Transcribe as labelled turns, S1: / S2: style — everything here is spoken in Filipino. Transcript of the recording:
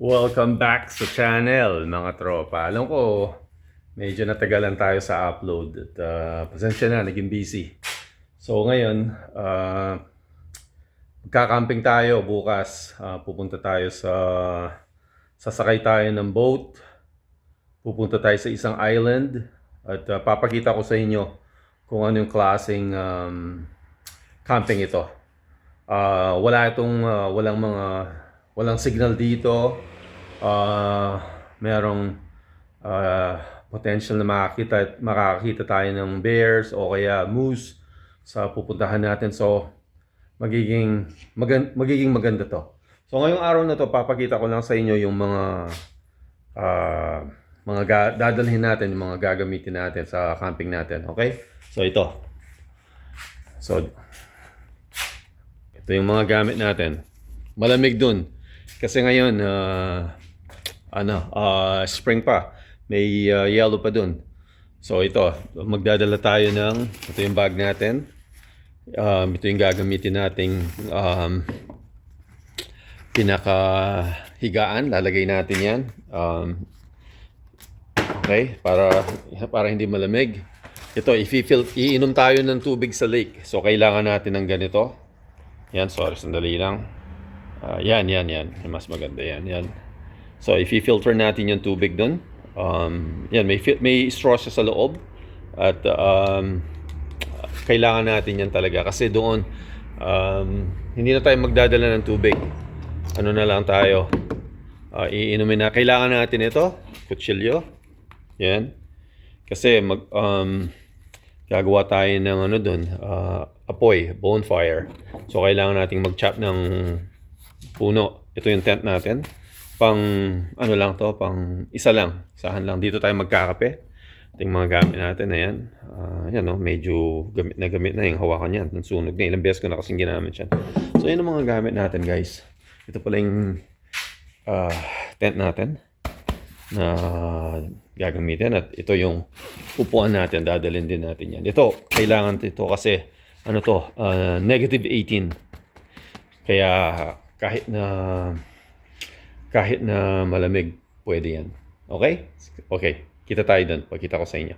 S1: Welcome back sa channel, mga tropa. Alam ko, medyo natagalan tayo sa upload at pasensya na, naging busy. So ngayon, magkakamping tayo bukas. Pupunta tayo sasakay tayo ng boat. Pupunta tayo sa isang island at papakita ko sa inyo kung ano yung klaseng camping ito. Walang signal dito. Merong potential na makakita tayo ng bears o kaya moose sa pupuntahan natin. So magiging maganda to. So ngayong araw na to, papakita ko lang sa inyo yung dadalhin natin, yung mga gagamitin natin sa camping natin. Okay? So ito yung mga gamit natin. Malamig dun kasi ngayon spring pa, may yellow pa dun. So ito, magdadala tayo ito yung bag natin. Ito yung gagamitin nating pinakahigaan. Lalagay natin yan. Okay, para hindi malamig. Ito, iinom tayo ng tubig sa lake. So kailangan natin ng ganito. Yan, sorry, sandali lang. Yan. Mas maganda yan. So, i-filter natin yung tubig doon. Yan, may straw siya sa loob. At kailangan natin yan talaga. Kasi doon, hindi na tayo magdadala ng tubig. Ano na lang tayo. Iinumin na. Kailangan natin ito. Kutsilyo. Yan. Kasi gagawa tayo ng doon. Apoy, bonfire. So, kailangan nating mag-chop ng puno. Ito yung tent natin. Pang isahan lang. Dito tayo magkakape. Ito yung mga gamit natin. Ayan. Medyo gamit na yung hawakan yan. Nasunog na. Ilang beses ko na kasing ginamit yan. So, yun ang mga gamit natin, guys. Ito pala yung tent natin na gagamitin. At ito yung upuan natin. Dadalhin din natin yan. Ito, kailangan ito kasi negative 18. Kaya kahit na malamig, pwede yan. Okay? Okay. Kita tayo doon. Pagkita ko sa inyo.